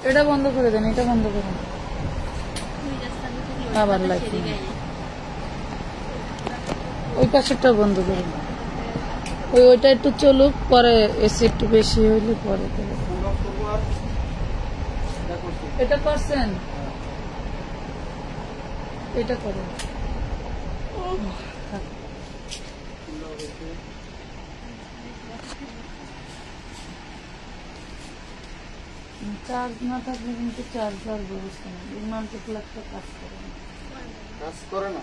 এটা বন্ধ করে দেন, এটা বন্ধ করুন। আবার লাইট ওই পাশেরটা বন্ধ করুন। ওইটা একটু চলুক, পরে এসি একটু বেশি হইলে পরে এটা করছেন, এটা করেন। চার্জ না থাকলে কিন্তু চার্জার ব্যবস্থা নেই, মাল্টিপ্লাগটা কাজ করে না। কাজ করে না,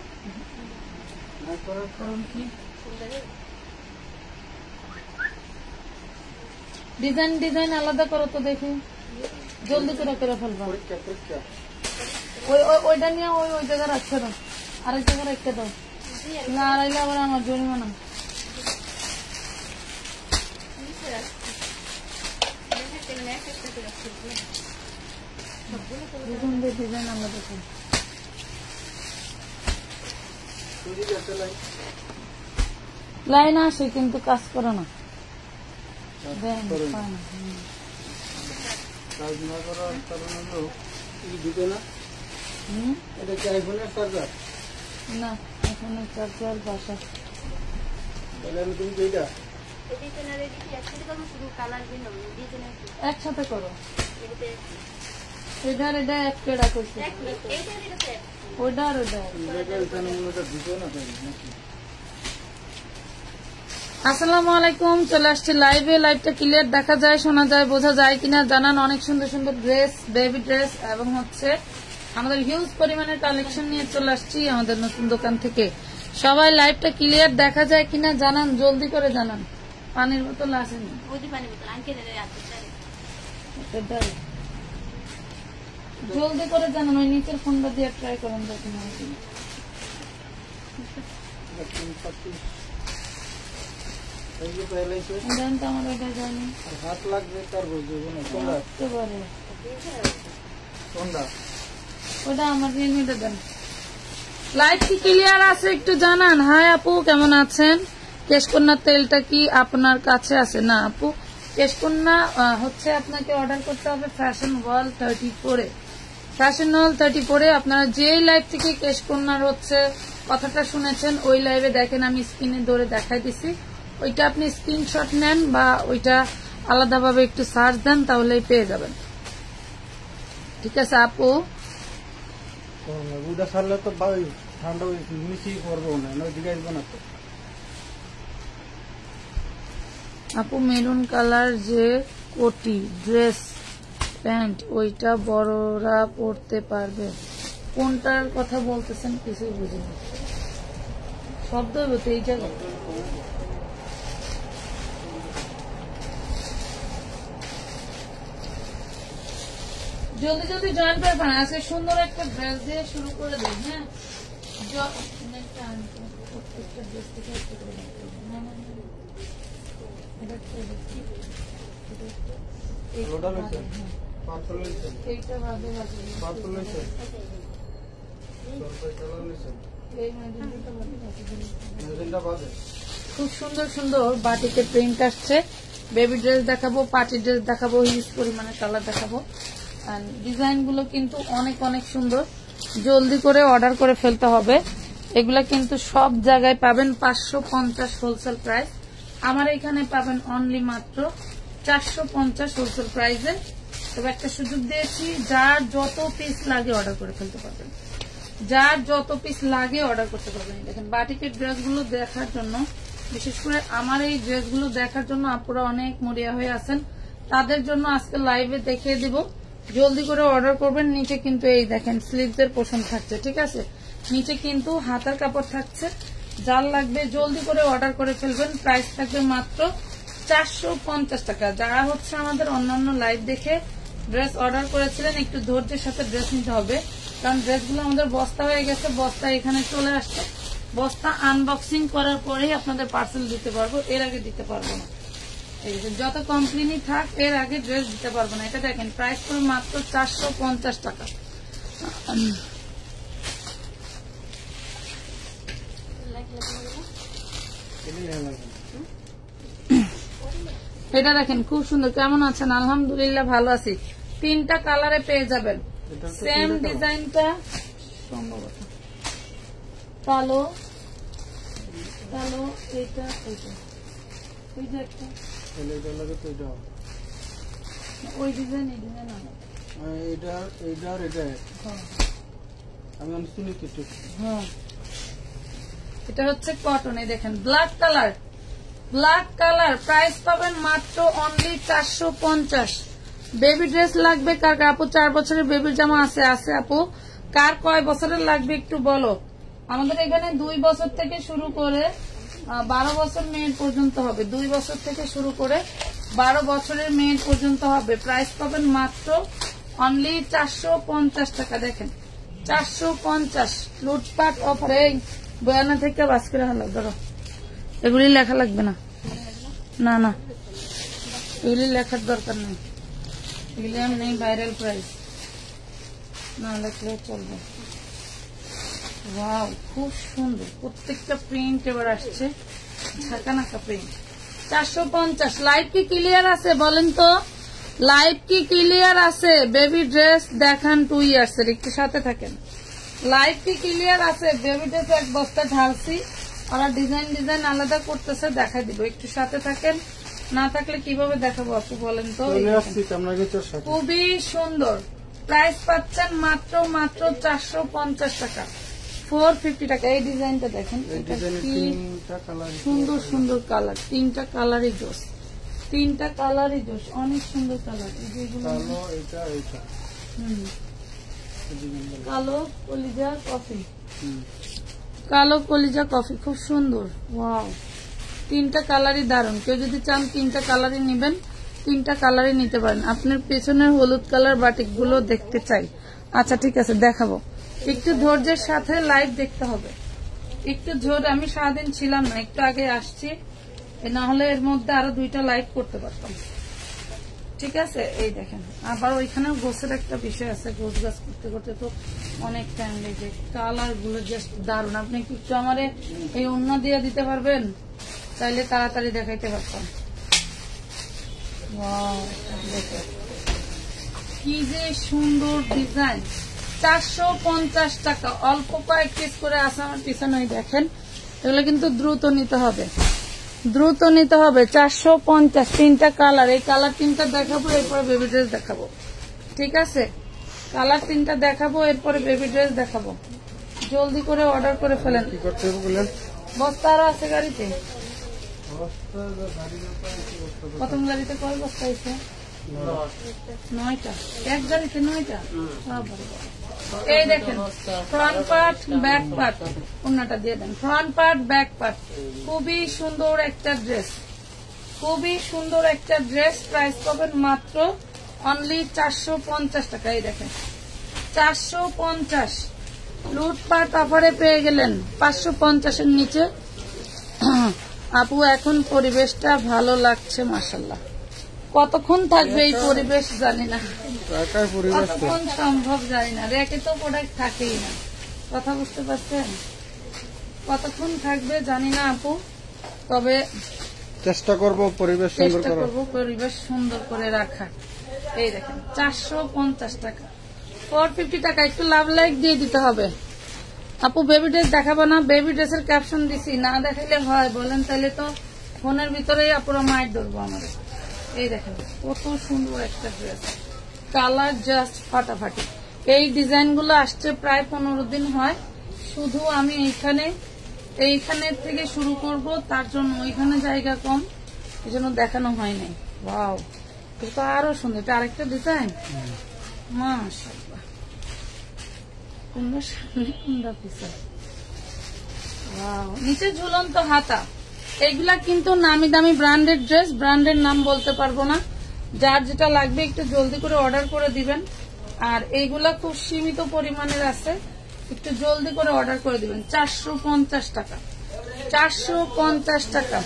না করার কারণ কি ডিজাইন আলাদা করো তো দেখি, জলদি করে করে ফেলবো। ওইটা নিয়ে ওই জায়গায় রাখতে দাও, আরেক জায়গায় রাখতে দাও, না আড়াইলে আবার আমার জরিমানা। ডিজাইন আলাদা করো। লাইন আসে কিন্তু কাজ করে না। না এখানে চার্জার বাসা একসাথে করো। এটার এটা এক কেডা করছে, ওইটা আর ওইটা। আসসালামু আলাইকুম, চলে আসছি লাইভে। লাইভটা ক্লিয়ার দেখা যায়, শোনা যায়, বোঝা যায় কিনা জানান। অনেক সুন্দর সুন্দর ড্রেস, বেবি ড্রেস এবং হচ্ছে আমাদের হিউজ পরিমাণের কালেকশন নিয়ে চলে আসছি আমাদের নতুন দোকান থেকে। সবাই লাইভটা ক্লিয়ার দেখা যায় কিনা জানান, জলদি করে জানান। পানির বোতল আসেনি, জলদি করে জানান। ওই নিচের ফোনটা দিয়ে ট্রাই করেন, দেখুন আমার ওইটা জানি হাত লাগবে, তার ওটা আমার রিয়েলমিটা দেন। লাইট কি ক্লিয়ার আছে একটু জানান। হাই আপু, কেমন আছেন? কেশকন্যার তেলটা কি আপনার কাছে আছে? না আপু, কেশকন্যা হচ্ছে আপনাকে অর্ডার করতে হবে ফ্যাশন ওয়ার্ল্ড 34-এ। ফ্যাশন ওয়ার্ল্ড 34-এ আপনারা যেই লাইভ থেকে কেশকন্যার হচ্ছে কথাটা শুনেছেন, ওই লাইভে দেখেন আমি স্ক্রিনে ধরে দেখাই দিছি। ওইটা আপনি স্ক্রিনশট নেন বা ওইটা আলাদাভাবে একটু সার্চ দেন, তাহলেই পেয়ে যাবেন। ঠিক আছে আপু? ঠান্ডা মিশিয়ে করবো না, আপু মেরুন কালার যে কোটি ড্রেস প্যান্ট, ওইটা বড়রা পরতে পারবে? কোনটার কথা বলতেছেন কিছুই বুঝিনি। শব্দ হইব এই জায়গায়। জলদি জলদি জয়েন করে পান। আজকে সুন্দর একটা ড্রেস দিয়ে শুরু করে দিন। হ্যাঁ, প্রত্যেকটা ড্রেস থেকে একটা করে এইটা ভাবে খুব সুন্দর সুন্দর বাটিকে প্রিন্ট আসছে। বেবি ড্রেস দেখাবো, পার্টি ড্রেস দেখাবো, হিউজ পরিমাণে কালার দেখাবো। ডিজাইন গুলো কিন্তু অনেক অনেক সুন্দর। জলদি করে অর্ডার করে ফেলতে হবে। এগুলা কিন্তু সব জায়গায় পাবেন 550 হোলসেল প্রাইস। আমার এখানে পাবেন অনলি মাত্র 450 হোলসেল প্রাইসে। তবে একটা সুযোগ দিয়েছি, যার যত পিস লাগে অর্ডার করে ফেলতে পারবেন, যার যত পিস লাগে অর্ডার করতে পারবেন। দেখেন বাটিকের ড্রেসগুলো দেখার জন্য, বিশেষ করে আমার এই ড্রেসগুলো দেখার জন্য আপুরা অনেক মরিয়া হয়ে আছেন। তাদের জন্য আজকে লাইভে দেখিয়ে দিব। জলদি করে অর্ডার করবেন। নিচে কিন্তু এই দেখেন স্লিভস এর পোর্শন থাকছে, ঠিক আছে? নিচে কিন্তু হাতার কাপড় থাকছে। যার লাগবে জলদি করে অর্ডার করে ফেলবেন। প্রাইস থাকবে মাত্র 450 টাকা। যারা হচ্ছে আমাদের অন্যান্য লাইভ দেখে ড্রেস অর্ডার করেছিলেন, একটু ধৈর্যের সাথে ড্রেস নিতে হবে, কারণ ড্রেসগুলো আমাদের বস্তা হয়ে গেছে। বস্তা এখানে চলে আসছে, বস্তা আনবক্সিং করার পরেই আপনাদের পার্সেল দিতে পারবো, এর আগে দিতে পারবো না। এই যত কোম্পানি থাক এর আগে ড্রেস দিতে পারবো না। এটা দেখেন প্রাইস করে মাত্র 450 টাকা। এটা দেখেন খুব সুন্দর। কেমন আছেন? আলহামদুলিল্লাহ ভালো আছি। 3টা কালারে পেয়ে যাবেন। সেম ডিজাইনটা সম্ভবত কালো কালো এইটা এইটা ওই যে একটা এটা লাগে তো এটা ওই ডিজাইন এই ডিজাইন আলাদা। এটা আর এটা আমি শুনি কিছু। হ্যাঁ এটা হচ্ছে কটন। এই দেখেন ব্ল্যাক কালার প্রাইস পাবেন মাত্র অনলি 450। বেবি ড্রেস লাগবে কার কার? আপু 4 বছরের বেবির জামা আছে? আছে আপু। কার কয় বছরের লাগবে একটু বলো। আমাদের এখানে 2 বছর থেকে শুরু করে 12 বছর মেয়ের পর্যন্ত হবে। 2 বছর থেকে শুরু করে 12 বছরের মেয়ের পর্যন্ত হবে। প্রাইস পাবেন মাত্র অনলি 450 টাকা। দেখেন 450 লুটপাট অফার। এই বয়ানা থেকে বাস করে হলো ধরো, এগুলি লেখা লাগবে না, না না এগুলি লেখার দরকার নেই, এগুলি আমি নেই ভাইরাল প্রাইস না লেখলেও চলবে। ওয়াও খুব সুন্দর প্রত্যেকটা প্রিন্ট এবার আসছে, ঝাঁকানাকা প্রিন্ট। 450। লাইভ কি ক্লিয়ার আছে বলেন তো? লাইভ কি ক্লিয়ার আছে? বেবি ড্রেস দেখান 2 ইয়ার্সের, একটু সাথে থাকেন। লাইভ কি ক্লিয়ার আছে? বেবি ড্রেস এক বস্তা ঢালছি, ওরা ডিজাইন আলাদা করতেছে, দেখাই দিব, একটু সাথে থাকেন। না থাকলে কিভাবে দেখাবো আপু বলেন তো? খুবই সুন্দর। প্রাইস পাচ্ছেন মাত্র 450 টাকা, 450 টাকা। এই ডিজাইনটা দেখেন, সুন্দর সুন্দর কালার, 3টা কালারই জোস, 3টা কালারই জোস, অনেক সুন্দর কালার। কালো কলিজা কফি, কালো কলিজা কফি খুব সুন্দর। ওয়াও 3টা কালারই দারুন। কেউ যদি চান 3টা কালারই নেবেন, 3টা কালারই নিতে পারেন। আপনার পেছনের হলুদ কালার বাটিক গুলো দেখতে চাই। আচ্ছা ঠিক আছে দেখাবো, একটু ধৈর্যের সাথে লাইভ দেখতে হবে, একটু ধৈর্য। আমি সারাদিন ছিলাম না, একটু আগে আসছি, না হলে এর মধ্যে আরো 2টা লাইভ করতে পারতাম। ঠিক আছে এই দেখেন, আবার ওইখানেও গোছের একটা বিষয় আছে, গোছ গাছ করতে করতে তো অনেক টাইম লেগে। কালার গুলো জাস্ট দারুন। আপনি কি একটু আমারে এই অন্য দিয়ে দিতে পারবেন? তাইলে তাড়াতাড়ি দেখাইতে পারতাম। কি যে সুন্দর ডিজাইন। 450 টাকা, অল্প কয়েক পিস করে আছে আমার পিছনে দেখেন। এগুলো কিন্তু দ্রুত নিতে হবে, দ্রুত নিতে হবে। 450, 3টা কালার। এই কালার 3টা দেখাবো, এরপরে বেবি ড্রেস দেখাবো। ঠিক আছে কালার 3টা দেখাবো, এরপরে বেবি ড্রেস দেখাবো। জলদি করে অর্ডার করে ফেলেন। বস্তা আরো আছে গাড়িতে? প্রথম গাড়িতে কয় বস্তা আছে? 9টা। এক গাড়িতে 9টা। এই দেখেন ফ্রন্ট পার্ট ব্যাক পার্ট, ওন্নাটা দিয়ে দেন। ফ্রন্ট পার্ট ব্যাক পার্ট, খুবই সুন্দর একটা ড্রেস, খুবই সুন্দর একটা ড্রেস। প্রাইস পাবেন মাত্র অনলি 450 টাকা। এই দেখেন 450। লুটপাট অফারে পেয়ে গেলেন 550-এর নিচে। আপু এখন পরিবেশটা ভালো লাগছে মাশাআল্লাহ। কতক্ষণ থাকবে এই পরিবেশ জানি না, কতক্ষণ সম্ভব জানি না। রেখে তো প্রোডাক্ট থাকেই না, কথা বুঝতে পারছেন? কতক্ষণ থাকবে জানি না আপু, তবে চেষ্টা করব পরিবেশ সুন্দর করে রাখা। এই দেখেন 450 টাকা, 450 টাকা। একটু লাভ লাইক দিয়ে দিতে হবে। আপু বেবি ড্রেস দেখাবো না? বেবি ড্রেসের ক্যাপশন দিছি, না দেখাইলে হয় বলেন? তাহলে তো ফোনের ভিতরেই আপুরা মাইট ধরবো আমাদের। এই দেখেন কত সুন্দর একটা ড্রেস, কালার জাস্ট ফাটাফাটি। এই ডিজাইন গুলো আসছে প্রায় 15 দিন হয়। শুধু আমি এইখানে থেকে শুরু করব, তার জন্য ওইখানে জায়গা কম, এই জন্য দেখানো হয় নাই। ওয়াও এটা আরো সুন্দর, এটা আরেকটা ডিজাইন। মাশাআল্লাহ, কোনটা সামনে কোনটা পিছনে। ওয়াও নিচে ঝুলন্ত হাতা। এগুলা কিন্তু নামি দামি ব্র্যান্ডেড ড্রেস, ব্র্যান্ডের নাম বলতে পারবো না। যার যেটা লাগবে একটু জলদি করে অর্ডার করে দিবেন। আর এইগুলা খুব সীমিত পরিমাণের আছে, একটু জলদি করে অর্ডার করে দিবেন। 450 টাকা, 450 টাকা।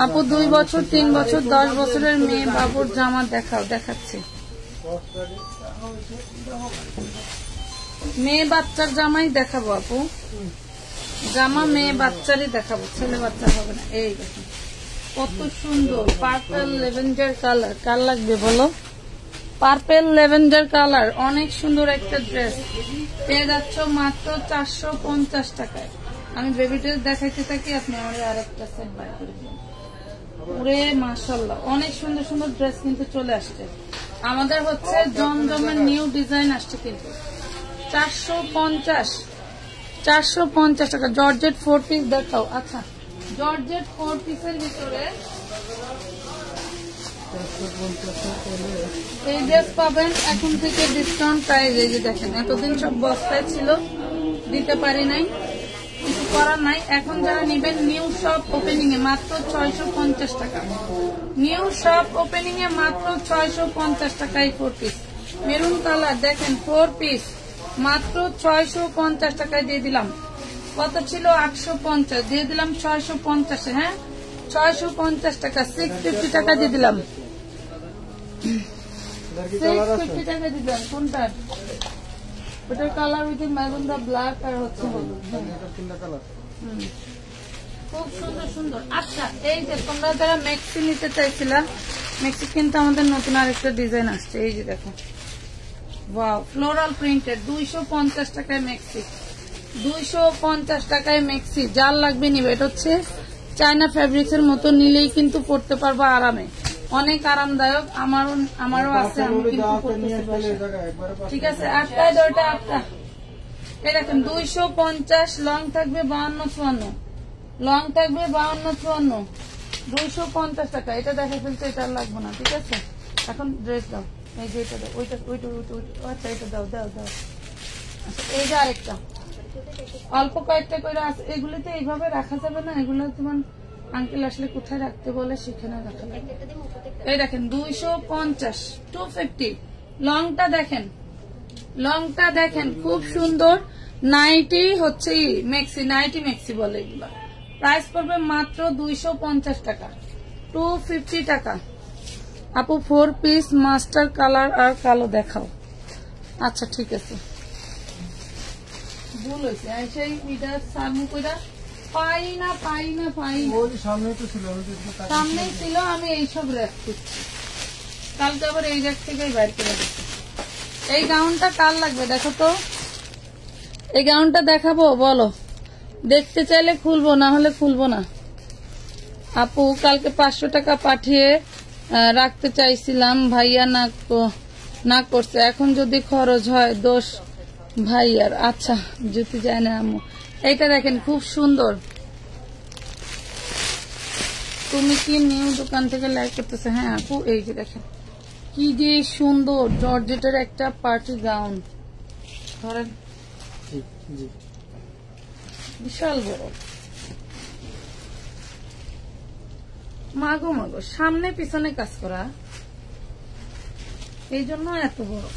আপু 2 বছর 3 বছর 10 বছরের মেয়ে বাবুর জামা দেখাও। দেখাচ্ছি, মেয়ে বাচ্চার জামাই দেখাবো আপু, জামা মেয়ে বাচ্চারই দেখাবো, ছেলে বাচ্চা হবে না। এই দেখুন কত সুন্দর পার্পল লেভেন্ডার কালার। কার লাগবে বলো? পার্পেল ল্যাভেন্ডার কালার, অনেক সুন্দর একটা ড্রেস পেয়ে যাচ্ছ মাত্র 450 টাকায়। আমি বেবি ড্রেস দেখাইতে থাকি, আপনি আমাদের আরেকটা সেট বাই করে দিন। ওরে মাশাআল্লাহ, অনেক সুন্দর সুন্দর ড্রেস কিন্তু চলে আসছে। আমাদের হচ্ছে জমজমের নিউ ডিজাইন আসছে কিন্তু 450 টাকা। জর্জেট 4 পিস দেখাও। আচ্ছা, জর্জেট 4 পিসের ভিতরে এই ড্রেস পাবেন এখন থেকে ডিসকাউন্ট প্রাইস। এই যে দেখেন, এতদিন সব বস্তায় ছিল, দিতে পারি নাই, কিছু করার নাই। এখন যারা নিবেন নিউ শপ ওপেনিং এ মাত্র 650 টাকা। নিউ শপ ওপেনিং এ মাত্র 650 টাকায় 4 পিস মেরুন কালার দেখেন, 4 পিস মাত্র 650 টাকায় দিয়ে দিলাম। কত ছিল 850, দিয়ে দিলাম 650। হ্যাঁ 650 টাকা, 650 টাকা দিয়ে দিলাম। 650 টাকা দিলাম। কোনটা? ওটার colour with maroon the black আর হচ্ছে হলুদ। খুব সুন্দর সুন্দর। আচ্ছা, এই যে তোমরা যারা মেক্সি নিতে চাইছিলা, মেক্সি কিন্তু আমাদের নতুন আরেকটা ডিজাইন আসছে। এই যে দেখো, ওয়াও, ফ্লোরাল প্রিন্টেড 250 টাকায় মেক্সি। 250 টাকায় মেক্সি, যার লাগবে নিবে। এটা হচ্ছে চায়না ফ্যাব্রিক্স এর মতো, নিলেই কিন্তু পড়তে পারবো আরামে, অনেক আরামদায়ক। আমারও আছে, আমি কিন্তু পড়তেছি বাসায়। ঠিক আছে, 8টায় 2টা 8টা। এই দেখেন 250, লং থাকবে 52-54, লং থাকবে 52-54, 250 টাকা। এটা দেখা ফেলছে, এটা আর লাগবে না। ঠিক আছে, এখন ড্রেস দাও। এই যে এটা দাও, ওইটা আচ্ছা এটা দাও দাও দাও। আচ্ছা, এই যে আরেকটা, অল্প কয়েকটা করে আছে। এগুলিতে এইভাবে রাখা যাবে না, এগুলো তোমার আঙ্কেল আসলে কোথায় রাখতে বলে সেখানে রাখা যাবে। এই দেখেন 250, 250। লংটা দেখেন, লংটা দেখেন, খুব সুন্দর। নাইটি হচ্ছে মেক্সি, নাইটি মেক্সি বলে এগুলো। প্রাইস পড়বে মাত্র 250 টাকা, 250 টাকা। আপু 4 পিস মাস্টার কালার আর কালো দেখাও। আচ্ছা ঠিক আছে, ভুল হয়েছে। সেই সামনে কইরা পাই না সামনেই ছিল, আমি এইসব র্যাক করছি। কালকে আবার এই র্যাক থেকেই বাইর করে দিচ্ছি। এই গাউনটা কার লাগবে দেখো তো, এই গাউনটা দেখাবো বলো? দেখতে চাইলে খুলবো, না হলে খুলবো না। আপু কালকে 500 টাকা পাঠিয়ে রাখতে চাইছিলাম, ভাইয়া না করছে। এখন যদি খরচ হয় দোষ ভাইয়ার। আচ্ছা, যদি যায় না আম্মু। এইটা দেখেন, খুব সুন্দর। তুমি কি নিউ দোকান থেকে লাইক করতেছে? হ্যাঁ আপু, এই যে দেখেন কি যে সুন্দর জর্জেটের একটা পার্টি গাউন। ধরেন বিশাল বড়, মাগো সামনে পিছনে কাজ করা, এই জন্য এত বড়।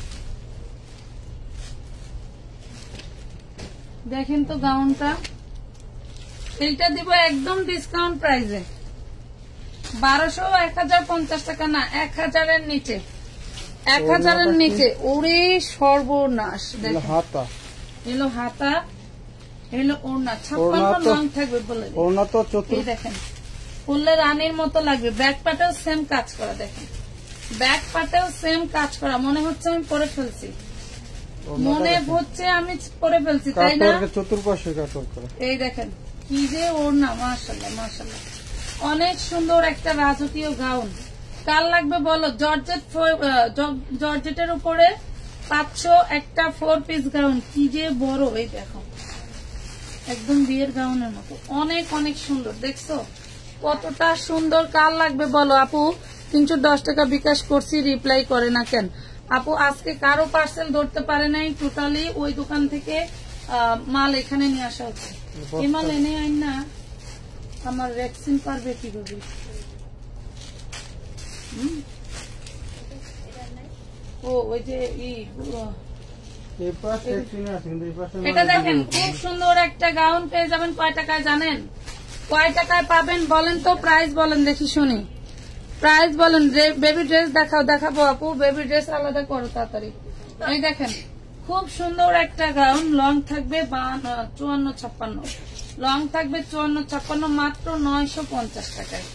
দেখেন তো গাউনটা, এইটা দিব একদম ডিসকাউন্ট প্রাইসে, 1200, 1050 টাকা না, 1000-এর নিচে, 1000-এর নিচে। ওরে সর্বনাশ। দেখেন এলো হাতা, এলো ওড়না, 56 লং থাকবে বলে। ওড়না তো এই দেখেন ফুললে রানীর মতো লাগবে। ব্যাক পাটেও সেম কাজ করা, দেখেন ব্যাক পাটেও সেম কাজ করা। মনে হচ্ছে আমি পরে ফেলছি, তাই না? চতুর্পাশে কাটর করা। এই দেখেন কি যে ওড়না, মাশাআল্লাহ মাশাআল্লাহ, অনেক সুন্দর একটা রাজকীয় গাউন। কার লাগবে বলো? জর্জেটের উপরে 500 একটা 4 পিস গাউন, কি যে বড়। এই দেখো একদম বিয়ের গাউনের মতো, অনেক অনেক সুন্দর। দেখছো কতটা সুন্দর? কার লাগবে বলো? আপু 310 টাকা বিকাশ করছি, রিপ্লাই করে না কেন? আপু আজকে কারো পার্সেল ধরতে পারে নাই, টোটালি ওই দোকান থেকে মাল এখানে নিয়ে আসা হচ্ছে। এই মাল এনে আইন না আমার ভ্যাকসিন পারবে কি করবে? ও ওই যে এটা দেখেন, খুব সুন্দর একটা গাউন পেয়ে যাবেন। কয় টাকায় জানেন? কয় টাকায় পাবেন বলেন তো? প্রাইস বলেন দেখি শুনি, প্রাইস বলেন। বেবি ড্রেস দেখাবো আপু, বেবি ড্রেস আলাদা করো তাড়াতাড়ি। এই দেখেন খুব সুন্দর একটা গাউন, লং থাকবে 54-56, লং থাকবে 54-56, মাত্র 950 টাকায়।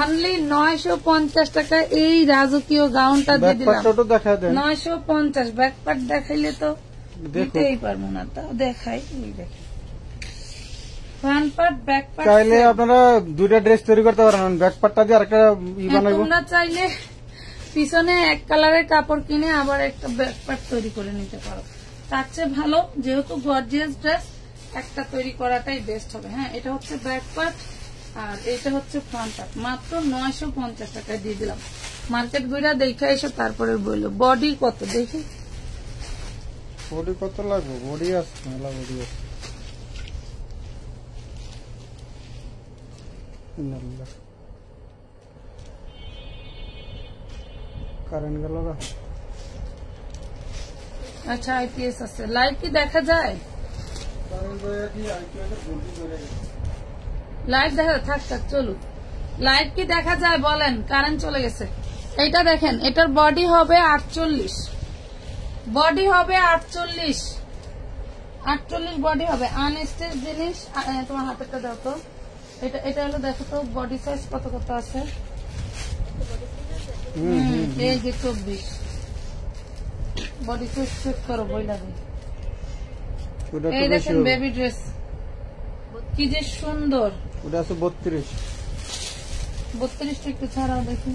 অনলি 950 টাকা এই রাজকীয় গাউনটা দিয়ে দিলাম। ব্যাকপার্টটা দেখা দেন। 950 ব্যাকপার্ট দেখাইলে তো দিতেই পারবো না, তাও দেখাই। এই দেখেন ফ্রন্ট পার্ট ব্যাক পার্ট। চাইলে আপনারা দুইটা ড্রেস তৈরি করতে পারেন, ব্যাকপার্টটা দিয়ে আরেকটা বানাইবো। তোমরা চাইলে পিছনে এক কালারের কাপড় কিনে আবার একটা ব্যাক পার্ট তৈরি করে নিতে পারো। তার চেয়ে ভালো যেহেতু গর্জিয়াস ড্রেস একটা তৈরি করাটাই বেস্ট হবে। হ্যাঁ, এটা হচ্ছে ব্যাক পার্ট আর এটা হচ্ছে ফ্রন্ট পার্ট। মাত্র 950 টাকায় দিয়ে দিলাম। মার্কেট ঘুরা দেখে এসে তারপরে বললো বডি কত দেখি। বডি কত লাগবে? বডি আছে, মেলা বডি আছে। কারেন্ট গেল না। আচ্ছা, আইপিএস আছে। লাইভ কি দেখা যায়? লাইভ দেখা থাক থাক চলুক। লাইভ কি দেখা যায় বলেন? কারেন্ট চলে গেছে। এইটা দেখেন, এটার বডি হবে 48, বডি হবে 48 বডি হবে। আনস্টিচ জিনিস। তোমার হাতেরটা দাও তো। এটা হলো দেখো তো বডি সাইজ কত কত আছে। এই যে 24 বডি সাইজ চেক করো বই লাগে। এই দেখেন বেবি ড্রেস কি যে সুন্দর। ওটা আছে 32। 32টা একটু ছাড়াও দেখি।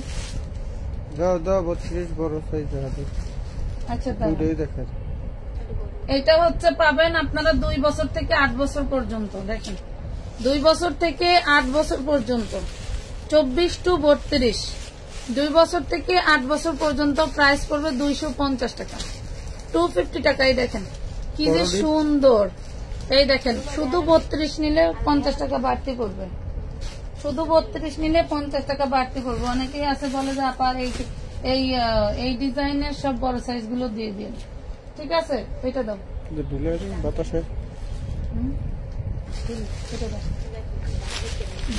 দাও দাও 32 বড় সাইজ আছে। আচ্ছা দুটোই দেখেন। এটা হচ্ছে পাবেন আপনারা 2 বছর থেকে 8 বছর পর্যন্ত। দেখেন 2 বছর থেকে 8 বছর পর্যন্ত 24 টু 32। 2 বছর থেকে 8 বছর পর্যন্ত প্রাইস পড়বে 250 টাকা, 250 টাকাই। দেখেন কি যে সুন্দর। এই দেখেন শুধু 32 নিলে 50 টাকা বাড়তি পড়বে। শুধু 32 নিলে 50 টাকা বাড়তি পড়বে। অনেকেই আছে বলে যে আপা এই ডিজাইনের সব বড় সাইজ গুলো দিয়ে দিন। ঠিক আছে, এটা দাও। বাতাসে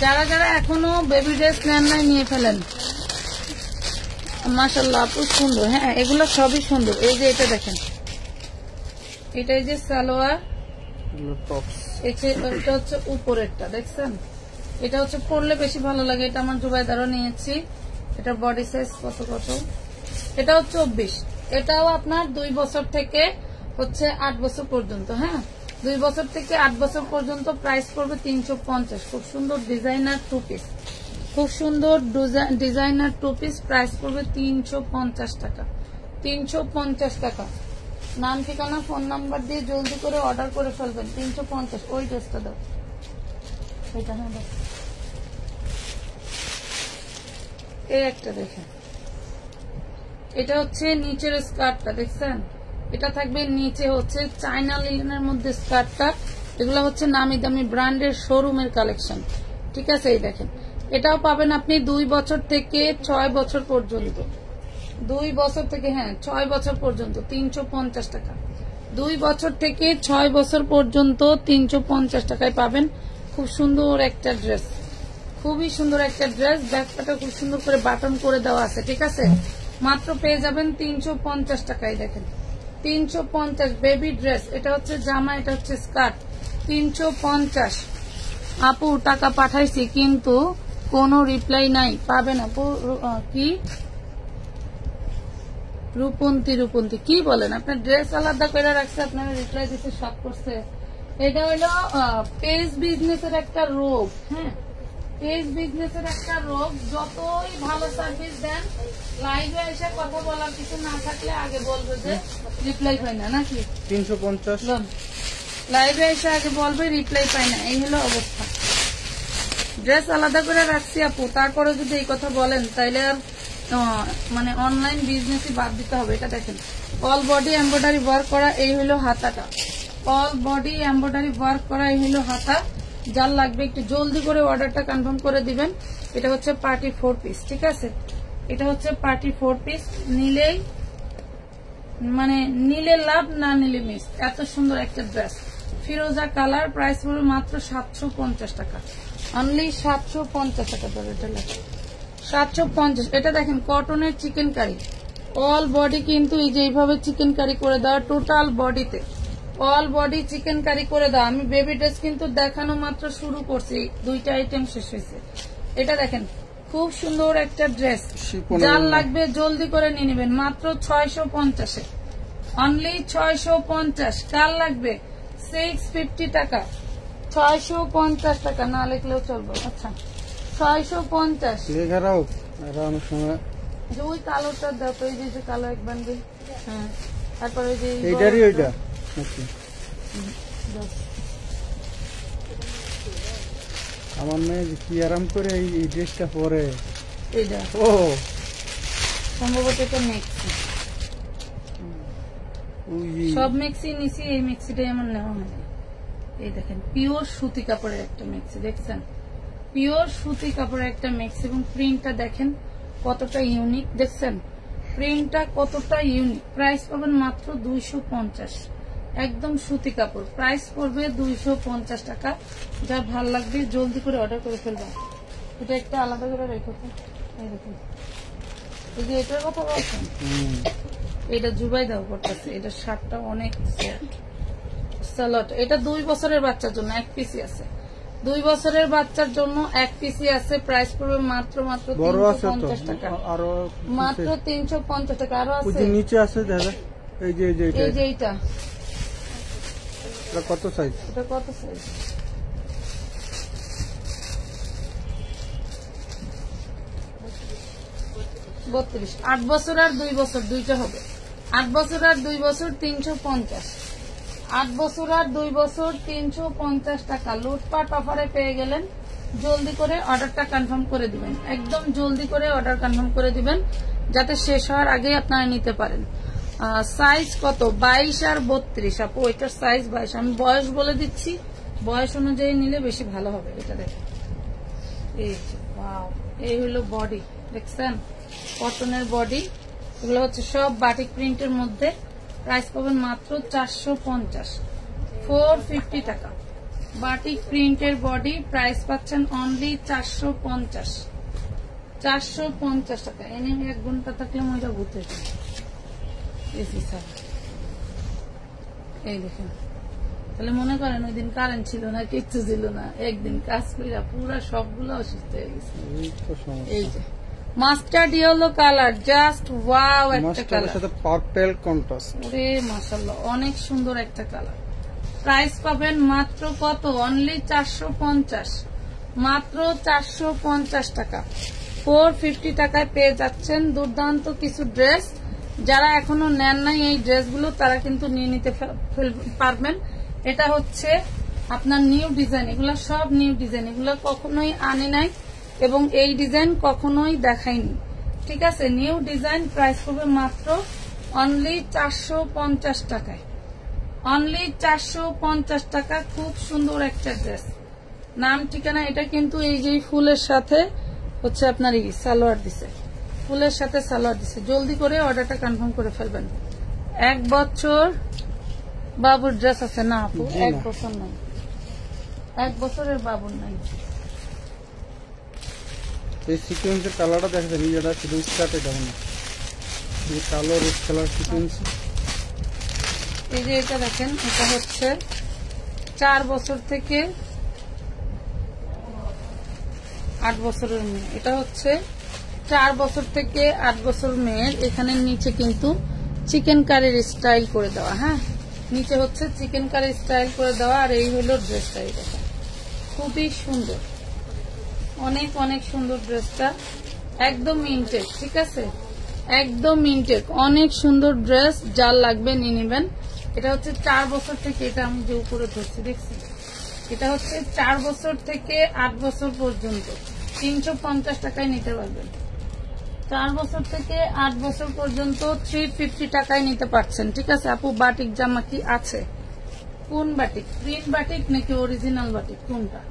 যারা যারা এখনো বেবি ড্রেস নেন নাই নিয়ে ফেলেন। মাশাআল্লাহ খুব সুন্দর। হ্যাঁ, এগুলো সবই সুন্দর। এই যে এটা দেখেন, এটা এই যে সালোয়ার, এটা হচ্ছে উপরেরটা দেখছেন। এটা হচ্ছে পরলে বেশি ভালো লাগে। এটা আমার জুবাইদারও নিয়েছি। এটা বডি সাইজ কত কত, এটাও 24। এটাও আপনার 2 বছর থেকে হচ্ছে 8 বছর পর্যন্ত। হ্যাঁ, 2 বছর থেকে 8 বছর পর্যন্ত প্রাইস পড়বে 350। খুব সুন্দর ডিজাইনার 2 পিস, খুব সুন্দর ডিজাইনার 2 পিস। প্রাইস পড়বে 350 টাকা, 350 টাকা। নাম ঠিকানা ফোন নাম্বার দিয়ে জলদি করে অর্ডার করে ফেলবেন। 350। ওই ড্রেসটা দাও, এটা। হ্যাঁ দাও। এই একটা দেখেন, এটা হচ্ছে নিচের স্কার্টটা দেখছেন। এটা থাকবে নিচে হচ্ছে চায়না লিলেনের মধ্যে স্কার্টটা। এগুলো হচ্ছে নামি দামি ব্র্যান্ডের শোরুমের কালেকশন। ঠিক আছে, এই দেখেন এটাও পাবেন আপনি 2 বছর থেকে 6 বছর পর্যন্ত। 2 বছর থেকে 6 বছর পর্যন্ত 350 টাকা। 2 বছর থেকে 6 বছর পর্যন্ত 350 টাকায় পাবেন। খুব সুন্দর একটা ড্রেস, খুবই সুন্দর একটা ড্রেস। ব্যাকটা খুব সুন্দর করে বাটন করে দেওয়া আছে। ঠিক আছে, মাত্র পেয়ে যাবেন 350 টাকায়। দেখেন 350 বেবি ড্রেস। এটা হচ্ছে জামা, এটা হচ্ছে স্কার্ট। 350। আপু টাকা পাঠাইছি কিন্তু কোনো রিপ্লাই নাই। পাবেন আপু। কি রূপন্তী কি বলেন? আপনার ড্রেস আলাদা করে রাখছে, আপনারা রিপ্লাই দিতে সব করছে। এটা হলো পেজ বিজনেসের একটা রোগ। হ্যাঁ, পেজ বিজনেসের একটা রোগ। যতই ভালো সার্ভিস দেন, লাইভে এসে কথা বলার কিছু না থাকলে আগে বলবে যে রিপ্লাই পাই না, নাকি? 350 লাইভে এসে আগে বলবে রিপ্লাই পাই না। এই হলো অবস্থা। ড্রেস আলাদা করে রাখছি আপু, তারপরে যদি এই কথা বলেন তাইলে আর মানে অনলাইন বিজনেসই বাদ দিতে হবে। এটা দেখেন অল বডি এমব্রয়ডারি ওয়ার্ক করা। এই হলো হাতাটা, অল বডি এমব্রয়ডারি ওয়ার্ক করা। এই হলো হাতা। যার লাগবে একটু জলদি করে অর্ডারটা কনফার্ম করে দিবেন। এটা হচ্ছে পার্টি 4 পিস। ঠিক আছে, এটা হচ্ছে পার্টি 4 পিস। নিলেই মানে নিলে লাভ, না নিলে মিস। এত সুন্দর একটা ড্রেস, ফিরোজা কালার। প্রাইস পড়বে মাত্র 750 টাকা, অনলি 750 টাকা। ধরে এটা লাগে 750। এটা দেখেন কটনের চিকেন কারি, অল বডি কিন্তু এই যে এইভাবে চিকেন কারি করে দেওয়া। টোটাল বডিতে অল বডি চিকেন কারি করে দেওয়া। আমি বেবি ড্রেস কিন্তু দেখানো মাত্র শুরু করছি, 2টা আইটেম শেষ হয়েছে। এটা দেখেন খুব সুন্দর একটা ড্রেস, শিফনের যার ওড়না। লাগবে জলদি করে নিয়ে নেবেন, মাত্র 650-এ, অনলি 650। কার লাগবে 650 টাকা, 650 টাকা, না লিখলেও চলবে। আচ্ছা 650। লেখা রাও, এরা অনেক সময় যে ওই কালোটা দাও তো, এই যে কালো এক বান্ডিল। হ্যাঁ, তারপরে ওই যে এইটারই ওইটা নাকি? বাস। আমার মেয়ে যে কি আরাম করে এই ড্রেসটা পরে। এইটা ও সম্ভবত এটা মেক্সি, ওই সব মেক্সি নিছি, এই মেক্সিটাই আমার নেওয়া হয়নি। এই দেখেন পিওর সুতি কাপড়ের একটা মেক্সি, দেখছেন পিওর সুতি কাপড়ের একটা মেক্সি, এবং প্রিন্টটা দেখেন কতটা ইউনিক, দেখছেন প্রিন্টটা কতটা ইউনিক। প্রাইস পাবেন মাত্র 250, একদম সুতি কাপড়, প্রাইস পড়বে 250 টাকা। যার ভাল লাগবে জলদি করে অর্ডার করে ফেলবেন। এটা একটা আলাদা করে রেখো তো, এই দেখুন এই যে এটার কথা বলছেন, এটা জুবাই দাও করতেছে, এটা শার্টটা অনেক সফট সালোয়ার। এটা 2 বছরের বাচ্চার জন্য এক পিসি আছে, 2 বছরের বাচ্চার জন্য এক পিসি আছে। প্রাইস পড়বে মাত্র মাত্র বড় আছে তো 350 টাকা, আরো মাত্র 350 টাকা। আরো ওই আছে যে নিচে আছে দাদা, এই যে এই যে এইটা, এটা কত সাইজ? এটা কত সাইজ? বত্রিশ। 8 বছর আর 2 বছর দুইটা হবে, 8 বছর আর 2 বছর 350, 8 বছর আর 2 বছর 350 টাকা। লুটপাট অফারে পেয়ে গেলেন, জলদি করে অর্ডারটা কনফার্ম করে দিবেন, একদম জলদি করে অর্ডার কনফার্ম করে দিবেন, যাতে শেষ হওয়ার আগে আপনারা নিতে পারেন। সাইজ কত? 22 আর 32। আপু এটার সাইজ 22, আমি বয়স বলে দিচ্ছি, বয়স অনুযায়ী নিলে বেশি ভালো হবে। এটা দেখেন, এই যে ওয়াও, এই হলো বডি, দেখছেন কটনের বডি, এগুলো হচ্ছে সব বাটিক প্রিন্টের মধ্যে। প্রাইস পাবেন মাত্র 450, 450 টাকা। বাটিক প্রিন্টের বডি, প্রাইস পাচ্ছেন অনলি 450, 450 টাকা। এনে 1 ঘন্টা থাকলে ময়দা ঘুরতে যায়। এই দেখেন, তাহলে মনে করেন ওই দিন কারেন্ট ছিল না, কিচ্ছু ছিল না, একদিন কাজ করে পুরো সবগুলো অসুস্থ হয়ে গেছে। এই যে mustard yellow colour, just wow একটা কালার, সাথে পার্পল কন্ট্রাস্ট। ওরে মাশাআল্লাহ অনেক সুন্দর একটা কালার। প্রাইস পাবেন মাত্র কত? অনলি 450, মাত্র 450 টাকা। 450 টাকায় পেয়ে যাচ্ছেন দুর্দান্ত কিছু ড্রেস। যারা এখনো নেন নাই এই ড্রেসগুলো, তারা কিন্তু নিয়ে নিতে পারবেন। এটা হচ্ছে আপনার নিউ ডিজাইন, এগুলো সব নিউ ডিজাইন, এগুলো কখনোই আনে নাই এবং এই ডিজাইন কখনোই দেখাইনি, ঠিক আছে। নিউ ডিজাইন, প্রাইস পড়বে মাত্র অনলি 450 টাকায়, অনলি 450 টাকা। খুব সুন্দর একটা ড্রেস, নাম ঠিকানা এটা কিন্তু এই যে ফুলের সাথে হচ্ছে আপনার এই সালোয়ার দিছে, ফুলের সাথে সালোয়ার দিছে। জলদি করে অর্ডারটা কনফার্ম করে ফেলবেন। 1 বছর বাবুর ড্রেস আছে না আপু? 1 বছর নাই, 1 বছরের বাবুর নাই। এই সিকোয়েন্সের কালারটা দেখা যায়, এটা শুধু স্টার্ট, এটা না এই কালো রেড কালার সিকোয়েন্স। এই যে এটা দেখেন, এটা হচ্ছে 4 বছর থেকে 8 বছরের মেয়ে, এটা হচ্ছে 4 বছর থেকে 8 বছর মেয়ের। এখানে নিচে কিন্তু চিকেন কারির স্টাইল করে দেওয়া, হ্যাঁ নিচে হচ্ছে চিকেন কারি স্টাইল করে দেওয়া। আর এই হলো ড্রেসটা, এই দেখেন খুবই সুন্দর, অনেক অনেক সুন্দর ড্রেসটা, একদম ইনটেক, ঠিক আছে একদম ইনটেক, অনেক সুন্দর ড্রেস। যার লাগবে নিয়ে নেবেন। এটা হচ্ছে 4 বছর থেকে, এটা আমি যে উপরে ধরছি দেখছি, এটা হচ্ছে 4 বছর থেকে 8 বছর পর্যন্ত 350 টাকায় নিতে পারবেন। 4 বছর থেকে 8 বছর পর্যন্ত 350 টাকায় নিতে পারছেন, ঠিক আছে। আপু বাটিক জামা কি আছে? কোন বাটিক? প্রিন্ট বাটিক নাকি অরিজিনাল বাটিক, কোনটা?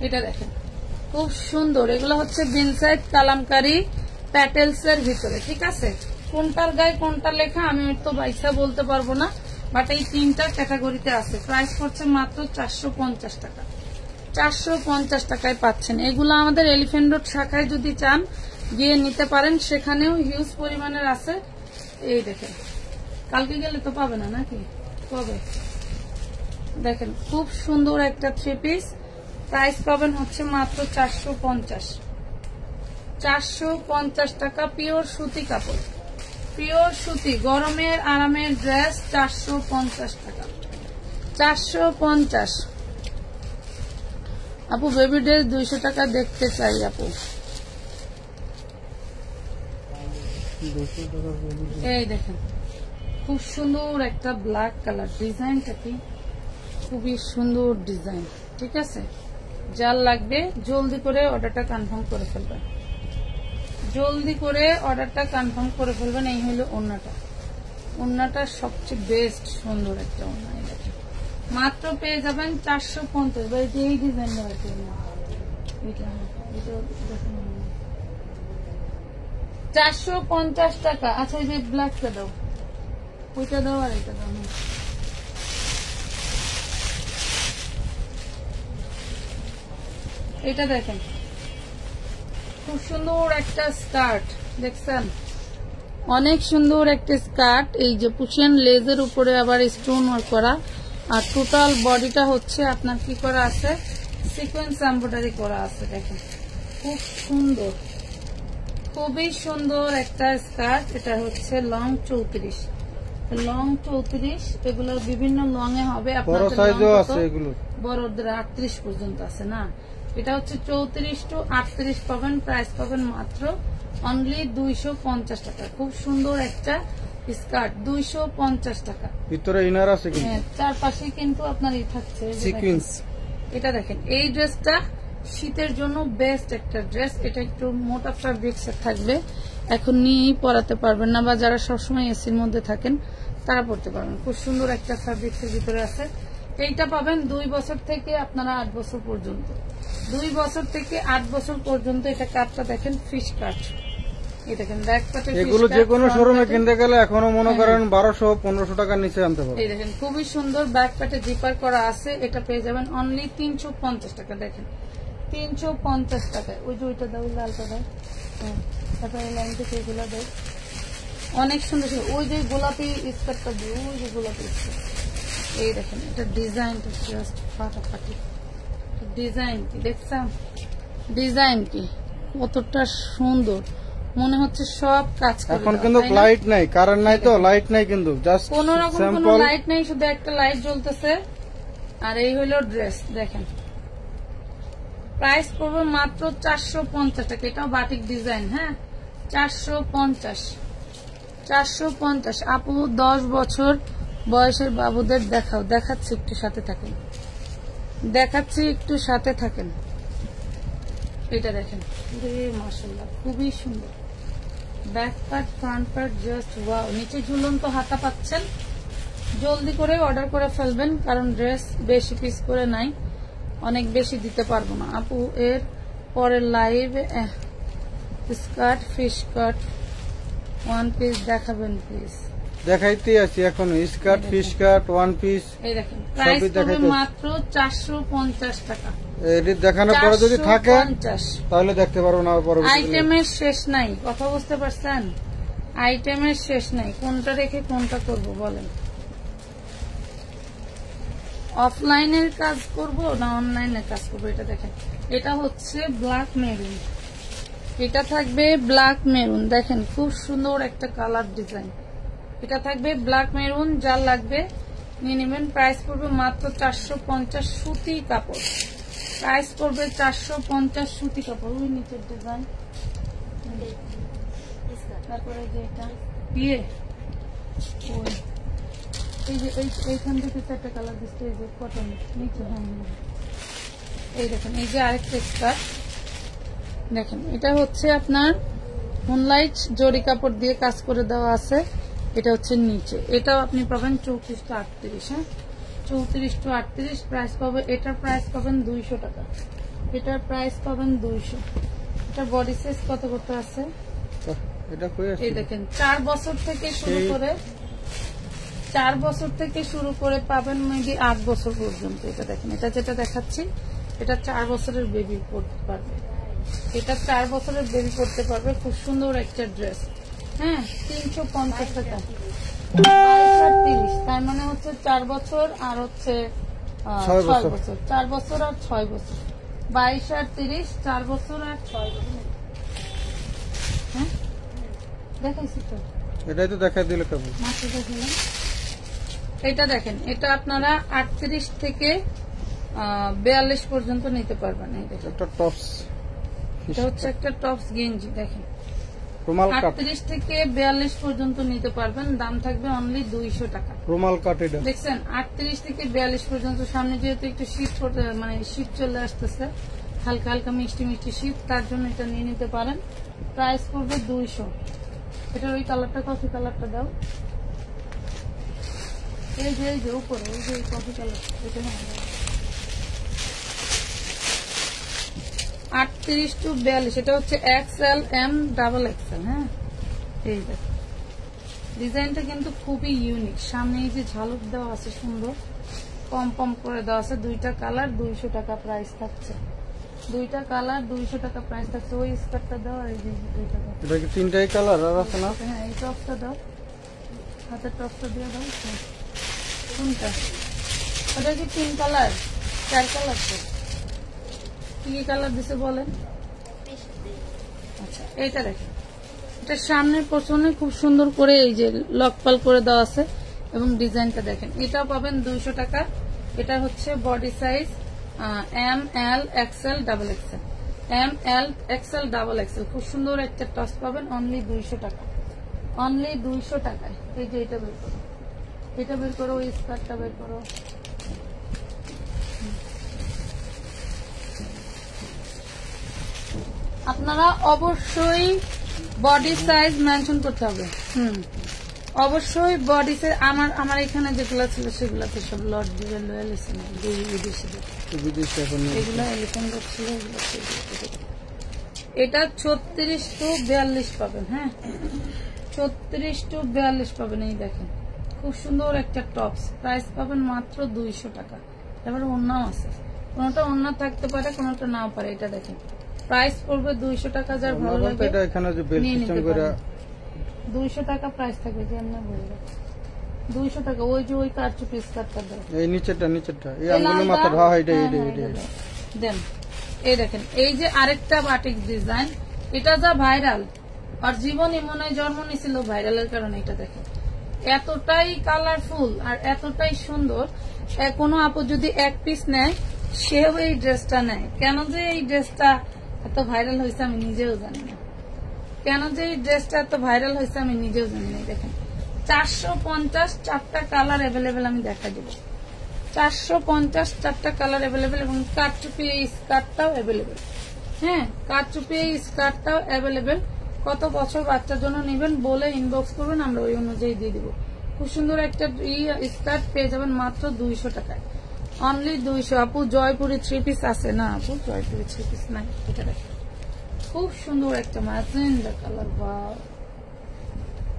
এটা দেখেন খুব সুন্দর, এগুলো হচ্ছে বিনসাইড কালামকারী প্যাটেলস এর ভিতরে, ঠিক আছে। কোনটার গায়ে কোনটা লেখা আমি তো বাইসা বলতে পারবো না, বাট এই 3টা ক্যাটাগরিতে আছে। প্রাইস পড়ছে মাত্র 450 টাকা, 450 টাকায় পাচ্ছেন। এগুলো আমাদের এলিফ্যান্ট রোড শাখায় যদি চান গিয়ে নিতে পারেন, সেখানেও হিউজ পরিমাণের আছে। এই দেখেন, কালকে গেলে তো পাবে না নাকি, কবে? দেখেন খুব সুন্দর একটা 3 পিস, প্রাইস পাবেন হচ্ছে মাত্র 450, 450 টাকা, পিওর সুতি কাপড়, পিওর সুতি, গরমের আরামের ড্রেস 450 টাকা, 450। আপু বেবি ড্রেস 200 টাকা দেখতে চাই আপু। এই দেখেন খুব সুন্দর একটা ব্ল্যাক কালার, ডিজাইনটা কি খুবই সুন্দর ডিজাইন। ঠিক আছে, যার লাগবে জলদি করে অর্ডারটা কনফার্ম করে ফেলবেন, জলদি করে অর্ডারটা কনফার্ম করে ফেলবেন। এই হলো ওড়নাটা, ওড়নাটা সবচেয়ে বেস্ট সুন্দর একটা ওড়না। মাত্র পেয়ে যাবেন 450। এই ডিজাইনটা আছে, এটা 450 টাকা। আচ্ছা এই যে ব্ল্যাকটা দাও, ওইটা দাও আর এটা দাও। এটা দেখেন খুব সুন্দর একটা স্কার্ট, দেখছেন অনেক সুন্দর একটা স্কার্ট। এই যে পুশিয়ান লেজের উপরে আবার স্টোন ওয়ার্ক করা, আর টোটাল বডিটা হচ্ছে আপনার কি করা আছে, সিকোয়েন্স এমব্রয়ডারি করা আছে। দেখেন খুব সুন্দর, খুবই সুন্দর একটা স্কার্ট। এটা হচ্ছে লং 34, লং 34। এগুলো বিভিন্ন লং এ হবে, আপনাদের বড়দের 38 পর্যন্ত আছে না। এটা হচ্ছে 34 to 38 পাবেন। প্রাইস পাবেন মাত্র অনলি 250 টাকা। খুব সুন্দর একটা স্কার্ট, 250 টাকা। ভিতরে ইনার আছে কিন্তু, হ্যাঁ চারপাশে কিন্তু আপনার এই থাকছে সিকোয়েন্স। এটা দেখেন এই ড্রেসটা শীতের জন্য বেস্ট একটা ড্রেস। এটা একটু মোটা ফ্যাব্রিক্স থাকবে, এখন নিয়েই পরাতে পারবেন না, বা যারা সবসময় এসির মধ্যে থাকেন তারা পরতে পারবেন। খুব সুন্দর একটা ফ্যাব্রিক্সের ভিতরে আছে। এইটা পাবেন 2 বছর থেকে আপনারা 8 বছর পর্যন্ত, 2 বছর থেকে 8 বছর পর্যন্ত। এটা কাটটা দেখেন ফিশ কাট, এই দেখেন ব্যাক পাটে। এগুলো যে কোনো শোরুমে কিনতে গেলে এখনো মনে করেন 1200-1500 টাকার নিচে আনতে পারবেন। এই দেখেন খুবই সুন্দর ব্যাক পাটে জিপার করা আছে। এটা পেয়ে যাবেন অনলি 350 টাকা। দেখেন 350 টাকায়। ওই যে ওইটা দাও, লালটা দাও, হ্যাঁ তারপরে লাইন থেকে এগুলো দাও, অনেক সুন্দর সুন্দর। ওই যে গোলাপি স্কার্টটা দিও, ওই যে গোলাপি স্কার্ট। এই দেখেন এটা ডিজাইনটা জাস্ট ফাটাফাটি ডিজাইন। কি দেখছেন ডিজাইন কি কতটা সুন্দর, মনে হচ্ছে সব কাজ করে। এখন কিন্তু লাইট নাই, কারেন্ট নাই, তো লাইট নাই কিন্তু, জাস্ট কোনো রকম কোনো লাইট নাই, শুধু একটা লাইট জ্বলতেছে। আর এই হলো ড্রেস, দেখেন প্রাইস পড়বে মাত্র 450 টাকা। এটাও বাটিক ডিজাইন, হ্যাঁ 450। আপু 10 বছর বয়সের বাবুদের দেখাও, দেখাচ্ছি একটু সাথে থাকেন, দেখাচ্ছি একটু সাথে থাকেন। এটা দেখেন মাশাআল্লাহ খুবই সুন্দর, back part front part just wow. নিচে ঝুলন্ত হাতা পাচ্ছেন, জলদি করে অর্ডার করে ফেলবেন, কারণ ড্রেস বেশি পিস করে নাই, অনেক বেশি দিতে পারবো না। আপু এর পরের লাইভ স্কার্ট ফিশ কাট ওয়ান পিস দেখাবেন প্লিজ। দেখাইতে আছি এখন, স্কার্ট ফিশ কাট ওয়ান পিস। এই দেখেন প্রাইস পড়বে মাত্র 450 টাকা। এটি দেখানোর পরে যদি থাকে তাহলে দেখতে পারবো না। আইটেমের শেষ নাই, কথা বুঝতে পারছেন, আইটেমের শেষ নাই, কোনটা রেখে কোনটা করব বলেন। অফলাইনের কাজ করব না অনলাইনের কাজ করব। এটা দেখেন এটা হচ্ছে ব্ল্যাক মেরুন, এটা থাকবে ব্ল্যাক মেরুন। দেখেন খুব সুন্দর একটা কালার ডিজাইন, এটা থাকবে ব্ল্যাক মেরুন। যার লাগবে নিয়ে নেবেন। প্রাইস পড়বে মাত্র 450 সুতি কাপড়, প্রাইস পড়বে 450 সুতি কাপড়। ওই নিচের ডিজাইন, তারপরে যে এটা বিয়ে ওই এই যে এইখান থেকে 4টা কালার দিচ্ছে, এই যে কটন নিচে। হ্যাঁ এই দেখেন এই যে আরেকটা স্কার্ট দেখেন, এটা হচ্ছে আপনার মুনলাইট জরি কাপড় দিয়ে কাজ করে দেওয়া আছে। এটা হচ্ছে নিচে, এটাও আপনি পাবেন 34 to 38। হ্যাঁ 34 to 38 প্রাইস পাবে। এটার প্রাইস পাবেন 200 টাকা, এটার প্রাইস পাবেন 200। এটা বডি সাইজ কত কত আছে এই দেখেন। 4 বছর থেকে শুরু করে 4 বছর থেকে শুরু করে পাবেন মেবি 8 বছর পর্যন্ত। এটা দেখেন, এটা যেটা দেখাচ্ছি এটা 4 বছরের বেবি পড়তে পারবে, এটা 4 বছরের বেবি পড়তে পারবে। খুব সুন্দর একটা ড্রেস, হ্যাঁ 350 টাকা। 22 তার মানে হচ্ছে 4 বছর আর হচ্ছে 6 বছর, 4 বছর আর 6 বছর। 22 আর 30, 4 বছর আর 6 বছর। হ্যাঁ দেখাইছি তো, এটাই তো দেখা দিলে কেবল। মাত্র দেখালাম। এটা দেখেন, এটা আপনারা 38 থেকে 42 পর্যন্ত নিতে পারবেন। এই দেখেন একটা টপস, এটা হচ্ছে একটা টপস গেঞ্জি। দেখেন রুমাল কাট, 38 থেকে 42 পর্যন্ত নিতে পারবেন। দাম থাকবে অনলি 200 টাকা। রুমাল কাট এটা দেখছেন 38 থেকে 42 পর্যন্ত। সামনে যেহেতু একটু শীত মানে শীত চলে আসতেছে, হালকা হালকা মিষ্টি মিষ্টি শীত, তার জন্য এটা নিয়ে নিতে পারেন। প্রাইস পড়বে 200। এটার ওই কালারটা, কফি কালারটা দাও। এই যে উপরে ওই যে কফি কালার, এটা না 38 to 42, এটা হচ্ছে XL M ডাবল XL। হ্যাঁ এই দেখো ডিজাইনটা কিন্তু খুবই ইউনিক। সামনে এই যে ঝালক দেওয়া আছে সুন্দর, পম পম করে দেওয়া আছে। দুইটা কালার 200 টাকা প্রাইস থাকছে। দুইটা কালার 200 টাকা প্রাইস থাকছে। ওই স্কার্টটা দাও আর এই যে দুইটা দাও। এটা কি তিনটাই কালার আর আছে না? হ্যাঁ এই টপসটা দাও, হাতের টপসটা দিয়ে দাও। কোনটা? ওটা কি 3 কালার 4 কালার? তো কি কালার দিছে বলেন? আচ্ছা এইটা দেখেন, এটা সামনের পেছনে খুব সুন্দর করে এই যে লকপাল করে দেওয়া আছে এবং ডিজাইনটা দেখেন। এটাও পাবেন 200 টাকা। এটা হচ্ছে body size ML XL double XL, ML XL double XL। খুব সুন্দর একটা টস পাবেন অনলি 200 টাকা। অনলি 200 টাকায়। এই যে এটা বের করো, এটা বের করো, ওই স্কার্টটা বের করো। আপনারা অবশ্যই বডি সাইজ মেনশন করতে হবে। অবশ্যই বডি সাইজ। আমার এখানে যেগুলো ছিল সেগুলোতে সব লট দিয়ে লয়ে লেছে না, বিদেশি এখন এগুলো এলিফ্যান্ট ছিল, এগুলো এটা 36 to 42 পাবেন। হ্যাঁ 36 to 42 পাবেন। এই দেখেন খুব সুন্দর একটা টপস, প্রাইস পাবেন মাত্র 200 টাকা। এবার ওড়নাও আছে, কোনটা ওড়না থাকতে পারে কোনটা নাও পারে। এটা দেখেন প্রাইস পড়বে 200 টাকা। যার ভালো লাগে এটা এখানে যে বেল সিস্টেম করে 200 টাকা প্রাইস থাকবে। যে আমরা বলবো 200 টাকা। ওই যে ওই কারচুপি স্কার্টটা দাও, এই নিচেরটা এই আঙ্গুলের মাথার। হ্যাঁ এটা দেন। এই দেখেন এই যে আরেকটা বাটিক ডিজাইন, এটা যা ভাইরাল, আর জীবনই মনে হয় জন্ম নিছিল ভাইরালের কারণে। এটা দেখেন এতটাই কালারফুল আর এতটাই সুন্দর। কোনো আপু যদি এক পিস নেয় সেও এই ড্রেসটা নেয়। কেন যে এই ড্রেসটা এত ভাইরাল হয়েছে আমি নিজেও জানি না। কেন যে এই ড্রেসটা এত ভাইরাল হয়েছে আমি নিজেও জানি না। দেখেন 450 4টা কালার অ্যাভেলেবেল। আমি দেখা দেবো 450 4টা কালার অ্যাভেলেবেল এবং কারচুপি এই স্কার্টটাও অ্যাভেলেবেল। হ্যাঁ কারচুপি এই স্কার্টটাও অ্যাভেলেবেল। কত বছর বাচ্চার জন্য নেবেন বলে ইনবক্স করবেন, আমরা ওই অনুযায়ী দিয়ে দিব। খুব সুন্দর একটা স্কার্ট পেয়ে যাবেন মাত্র 200 টাকায়। অনলি 200। আপু জয়পুরি 3 পিস আছে না? আপু জয়পুরি 3 পিস নাই। এটা দেখেন খুব সুন্দর একটা ম্যাজেন্ডা কালার। ওয়াও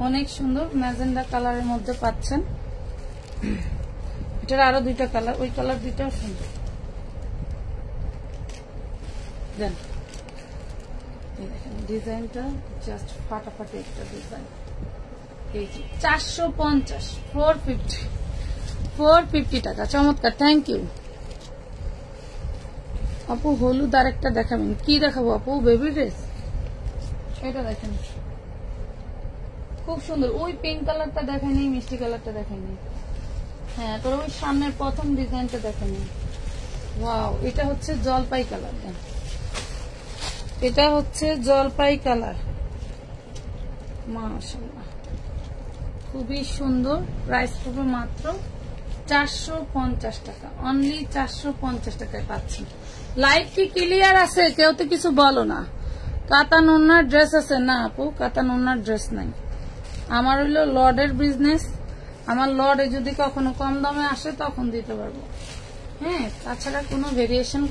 অনেক সুন্দর ম্যাজেন্ডা কালারের মধ্যে পাচ্ছেন। এটার আরো 2টা কালার, ওই কালার 2টাও সুন্দর। দেন ডিজাইনটা জাস্ট ফাটাফাটি একটা ডিজাইন। এই যে 450 450 টাকা। চমৎকার, থ্যাংক ইউ আপু। হলুদ আর একটা দেখাবেন? কি দেখাবো আপু? Baby dress. এটা দেখেন খুব সুন্দর। ওই পিঙ্ক কালারটা দেখায়নি, মিষ্টি কালারটা দেখায়নি। হ্যাঁ তোর ওই সামনের প্রথম ডিজাইনটা দেখায়নি। ওয়াও এটা হচ্ছে জলপাই কালার। দেন এটা হচ্ছে জলপাই কালার। মাশাআল্লাহ খুবই সুন্দর। প্রাইস পড়বে মাত্র 450 টাকা। অনলি 450 টাকায় পাচ্ছেন। লাইট কি ক্লিয়ার আছে? কেউ তো কিছু বলো না। কাতান ওনার ড্রেস আছে না আপু? কাতান ওনার ড্রেস নাই। আমার হইলো লর্ডের বিজনেস। আমার লর্ডে যদি কখনো কম দামে আসে তখন দিতে পারবো। হ্যাঁ তাছাড়া কোনো ভেরিয়েশন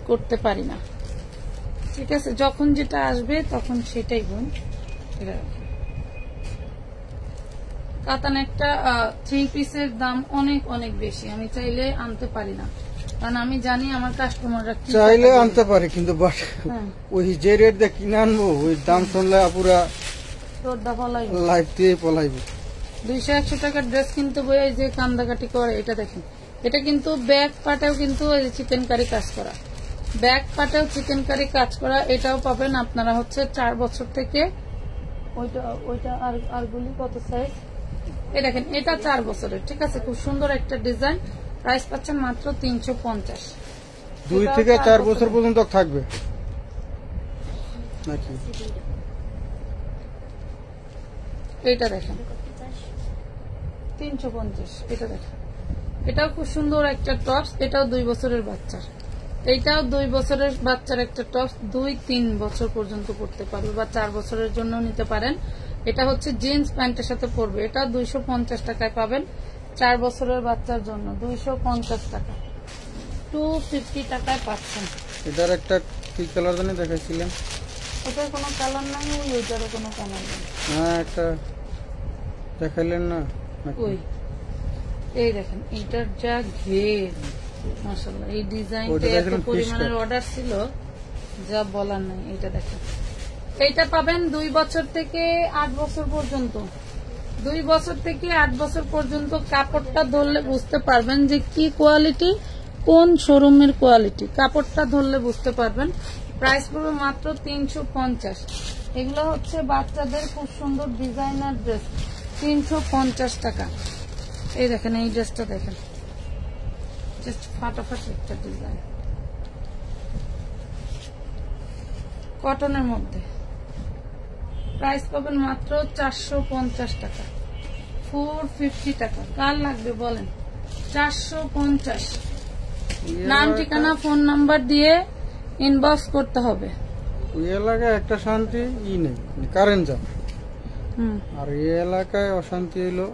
করতে পারি না। ঠিক আছে, যখন যেটা আসবে তখন সেটাই বোন। কাতান একটা 3 পিসের দাম অনেক অনেক বেশি। আমি চাইলে আনতে পারি না, কারণ আমি জানি আমার কাস্টমাররা চাইলে আনতে পারে, কিন্তু ওই যে রেট দিয়ে কিনে আনবো ওই দাম শুনলে আপুরা লাইফ দিয়ে পলাইবে। 200-100 টাকার ড্রেস কিনতে বই যে কান্দাকাটি করে। এটা দেখেন এটা কিন্তু ব্যাক পাটেও কিন্তু চিকেন কারি কাজ করা, ব্যাক পাটেও চিকেন কারি কাজ করা। এটাও পাবেন আপনারা হচ্ছে 4 বছর থেকে ওইটা আরগুলি কত সাইজ? এই দেখেন, এটা 4 বছরের, ঠিক আছে, খুব সুন্দর একটা ডিজাইন। প্রাইস পাচ্ছেন মাত্র 350। 2 থেকে 4 বছর পর্যন্ত থাকবে নাকি? এটা দেখেন 350। এটা দেখেন, এটাও খুব সুন্দর একটা টপস। এটাও 2 বছরের বাচ্চার, এইটাও 2 বছরের বাচ্চার একটা টপস। 2-3 বছর পর্যন্ত পড়তে পারবে, বা 4 বছরের জন্য নিতে পারেন। এটা হচ্ছে জিন্স প্যান্টের সাথে পরবে। এটা 250 টাকায় পাবেন 4 বছরের বাচ্চার জন্য, 250 টাকা। 250 টাকায় পাচ্ছেন। এটার একটা কি কালার জানি দেখাইছিলেন? ওটার কোনো কালার নাই, ওইটারও কোনো কালার নেই। হ্যাঁ, একটা দেখাইলেন না? ওই এই দেখেন, এটার যা ঘের, মাশাআল্লাহ। এই ডিজাইনটা এত পরিমাণের অর্ডার ছিল, যা বলার নাই। এটা দেখেন, এইটা পাবেন 2 বছর থেকে 8 বছর পর্যন্ত। 2 বছর থেকে 8 বছর পর্যন্ত কাপড়টা ধরলে বুঝতে পারবেন যে কি কোয়ালিটি, কোন শোরুমের কোয়ালিটি। কাপড়টা ধরলে বুঝতে পারবেন। প্রাইস পড়বে মাত্র 350। এগুলো হচ্ছে বাচ্চাদের খুব সুন্দর ডিজাইনার ড্রেস, 350 টাকা। এই দেখেন, এই ড্রেসটা দেখেন, জাস্ট ফাটাফাটি একটা ডিজাইন, কটনের মধ্যে। প্রাইস পাবেন মাত্র 450 টাকা, 450 টাকা। কার লাগবে বলেন? 450। নাম, ঠিকানা, ফোন নাম্বার দিয়ে ইনবক্স করতে হবে। ওই এলাকায় একটা শান্তি নেই, কারেন্ট যা। আর এই এলাকায় অশান্তি হলো,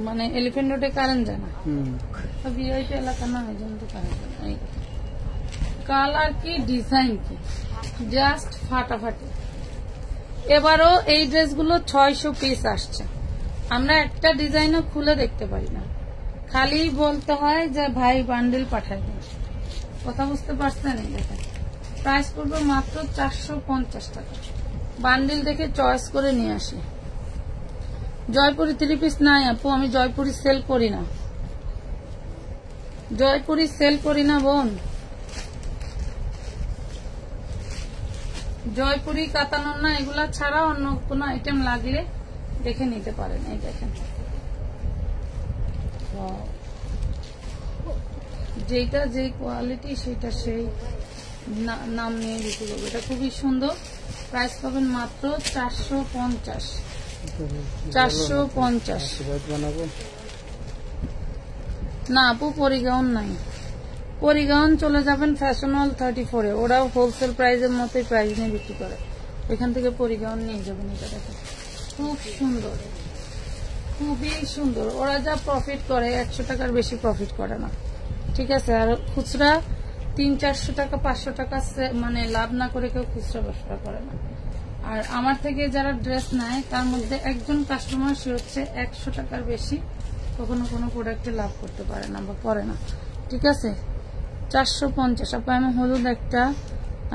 মানে এলিফ্যান্ট রোডে কারেন্ট যায় না, ভিআইপি এলাকা না, এই জন্য তো কারেন্ট যায় না। কালার কি, ডিজাইন কি, জাস্ট ফাটাফাটি। এবারও এই ড্রেসগুলো 600 পিস আসছে। আমরা একটা ডিজাইনও খুলে দেখতে পারি না, খালি বলতে হয় যে ভাই বান্ডেল পাঠাই দেন। কথা বুঝতে পারছেন? এই দেখেন, প্রাইস পড়বে মাত্র 450 টাকা। বান্ডেল দেখে চয়েস করে নিয়ে আসি। জয়পুরি 3 পিস নাই আপু, আমি জয়পুরি সেল করি না, জয়পুরি সেল করি না বোন। জয়পুরি, কাতানোর না, এগুলা ছাড়া অন্য কোনো আইটেম লাগলে দেখে নিতে পারেন। এই দেখেন, যেটা যে কোয়ালিটি সেটা সেই নাম নিয়ে বিক্রি করবো। এটা খুবই সুন্দর। প্রাইস পাবেন মাত্র 450। 450 না আপু, পরিগাউন নাই। পরিগাউন চলে যাবেন ফ্যাশন হল 34-এ, ওরাও হোলসেল প্রাইসের মতোই প্রাইস নিয়ে বিক্রি করে, ওইখান থেকে পরিগাউন নিয়ে যাবেন। এটা দেখেন, খুব সুন্দর, খুবই সুন্দর। ওরা যা প্রফিট করে 100 টাকার বেশি প্রফিট করে না, ঠিক আছে। আর খুচরা 300-400 টাকা, 500 টাকা মানে লাভ না করে কেউ খুচরা ব্যবসা করে না। আর আমার থেকে যারা ড্রেস নেয় তার মধ্যে একজন কাস্টমার, সে হচ্ছে 100 টাকার বেশি কখনো কোনো প্রোডাক্টে লাভ করতে পারে না বা করে না, ঠিক আছে। 450। আপনি আমি হলুদ একটা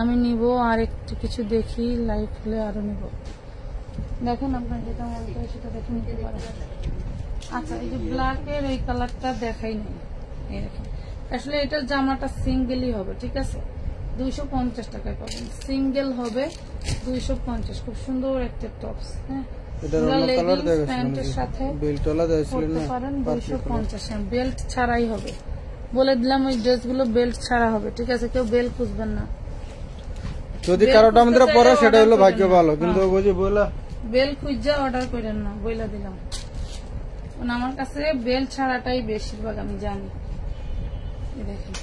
আমি নিব, আর একটু কিছু দেখি, লাইভ হলে আরো নিব। দেখেন, আপনার যেটা মনে হয় সেটা দেখে নিতে পারেন। আচ্ছা, এই যে ব্ল্যাকের এই কালারটা দেখাই নেই, এই দেখেন। আসলে এটার জামাটা সিঙ্গেলই হবে, ঠিক আছে, 250 টাকায় পাবেন। সিঙ্গেল হবে 250। খুব সুন্দর একটা টপস, হ্যাঁ, প্যান্টের সাথে পরতে পারেন। 250, বেল্ট ছাড়াই হবে, বলে দিলাম। ওই ড্রেসগুলো বেল্ট ছাড়া হবে, ঠিক আছে, কেউ বেল্ট খুঁজবেন না। যদি কারোটা আমাদের পরে সেটা হলো ভাগ্য ভালো, কিন্তু বেল্ট খুঁজা অর্ডার করেন না, বইলা দিলাম। আমার কাছে বেল্ট ছাড়াটাই বেশিরভাগ আমি জানি। দেখেন,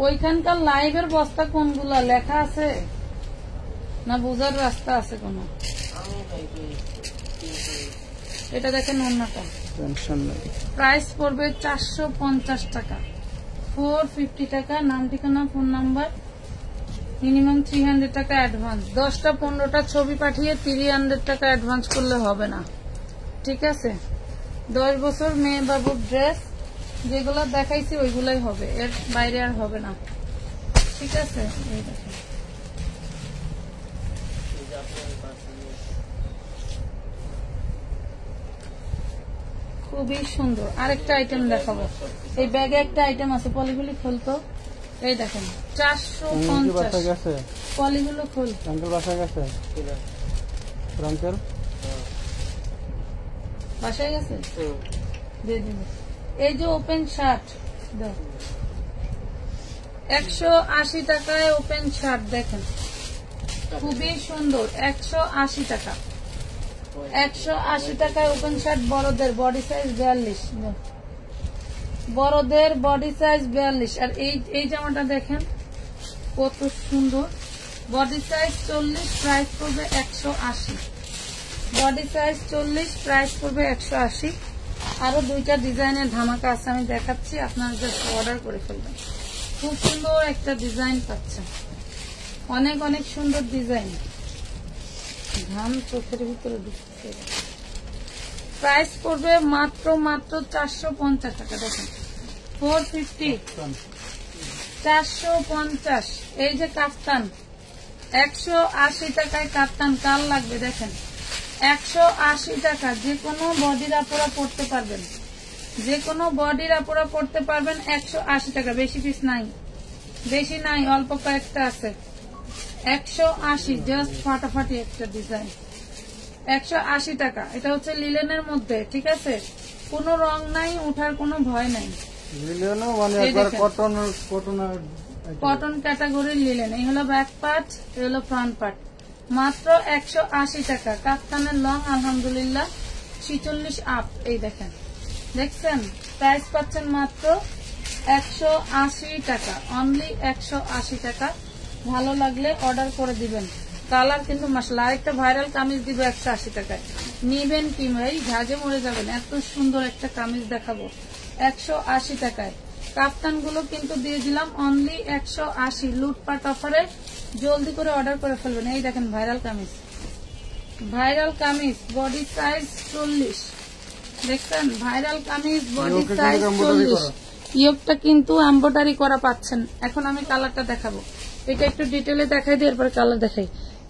ওইখানকার লাইভের বস্তা কোনগুলা লেখা আছে না, বোঝার রাস্তা আছে কোন? এটা দেখেন, অন্যটা প্রাইস পড়বে 450 টাকা, 450 টাকা। নাম, ঠিকানা, ফোন নাম্বার, মিনিমাম 300 টাকা অ্যাডভান্স। 10টা-15টা ছবি পাঠিয়ে 300 টাকা অ্যাডভান্স করলে হবে না, ঠিক আছে। 10 বছর মেয়ে বাবুর ড্রেস যেগুলো দেখাইছি ওইগুলাই হবে, এর বাইরে আর হবে না, ঠিক আছে। এই দেখেন, খুবই সুন্দর। আরেকটা আইটেম দেখাবো, এই ব্যাগে একটা আইটেম আছে, পলিগুলি খুলতো, এই দেখেন 450 পলিগুলো খোল আঙ্কেল বাসায় গেছে আঙ্কেল বাসায় গেছে দিয়ে দিন এই যে ওপেন শার্ট 180 টাকায় ওপেন শার্ট দেখেন খুবই সুন্দর 180 টাকা 180 টাকায় ওপেন শার্ট বড়দের বডি সাইজ 42 বড়দের বডি সাইজ 42 আর এই জামাটা দেখেন কত সুন্দর বডি সাইজ 40 প্রাইস পড়বে 180 বডি সাইজ 40 প্রাইস পড়বে 180 আরো দুইটা ডিজাইনের ধামাকা আছে আমি দেখাচ্ছি আপনারা জাস্ট অর্ডার করে ফেলবেন খুব সুন্দর একটা ডিজাইন পাচ্ছেন অনেক অনেক সুন্দর ডিজাইন ঘাম চোখের ভিতরে ঢুকছে প্রাইস পড়বে মাত্র 450 টাকা দেখেন 450 450 এই যে কাফতান 180 টাকায় কাফতান কাল লাগবে দেখেন 180 টাকা যে কোনো বডির আপুরা পড়তে পারবেন যে কোনো বডির আপুরা পড়তে পারবেন 180 টাকা বেশি পিস নাই বেশি নাই অল্প কয়েকটা আছে 180 জাস্ট ফাটাফাটি একটা ডিজাইন 180 টাকা এটা হচ্ছে লিলেনের মধ্যে ঠিক আছে কোনো রং নাই ওঠার কোনো ভয় নাই লিলেনও মানে একবার কটন ক্যাটাগরির লিলেন এই হলো ব্যাক পার্ট এই হলো ফ্রন্ট পার্ট মাত্র 180 টাকা কাফতানের লং আলহামদুলিল্লাহ 46 আপ এই দেখেন দেখছেন প্রাইস পাচ্ছেন মাত্র 180 টাকা অনলি 180 টাকা ভালো লাগলে অর্ডার করে দিবেন কালার কিন্তু মাশাআল্লাহ আরেকটা ভাইরাল কামিজ দিব 180 টাকায় নিবেন কি ভাই ঝাঁজে মরে যাবেন এত সুন্দর একটা কামিজ দেখাবো 180 টাকায় কাফতান গুলো কিন্তু দিয়ে দিলাম অনলি 180 লুটপাট অফারে জলদি করে অর্ডার করে ফেলবেন এই দেখেন ভাইরাল কামিজ বডি সাইজ 40 দেখছেন ভাইরাল কামিজ বডি সাইজ 40 ইয়োগটা কিন্তু এমব্রয়ডারি করা পাচ্ছেন এখন আমি কালারটা দেখাবো এটা একটু ডিটেইলে দেখাই দিই এরপর কালার দেখাই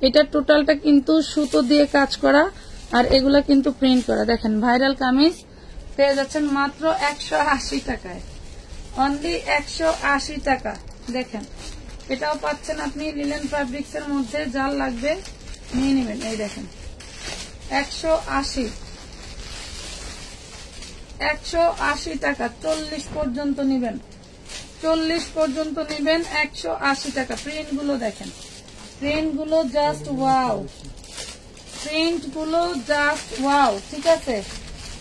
এটা টোটালটা কিন্তু সুতো দিয়ে কাজ করা আর এগুলা কিন্তু প্রিন্ট করা দেখেন ভাইরাল কামিজ পেয়ে যাচ্ছেন মাত্র 180 টাকায় অনলি 180 টাকা দেখেন এটাও পাচ্ছেন আপনি লিলেন ফ্যাব্রিক্স এর মধ্যে যার লাগবে নিয়ে নেবেন এই দেখেন 180 টাকা 40 পর্যন্ত নিবেন 40 পর্যন্ত নিবেন 180 টাকা প্রিন্ট গুলো দেখেন প্রিন্ট গুলো জাস্ট ওয়াও ঠিক আছে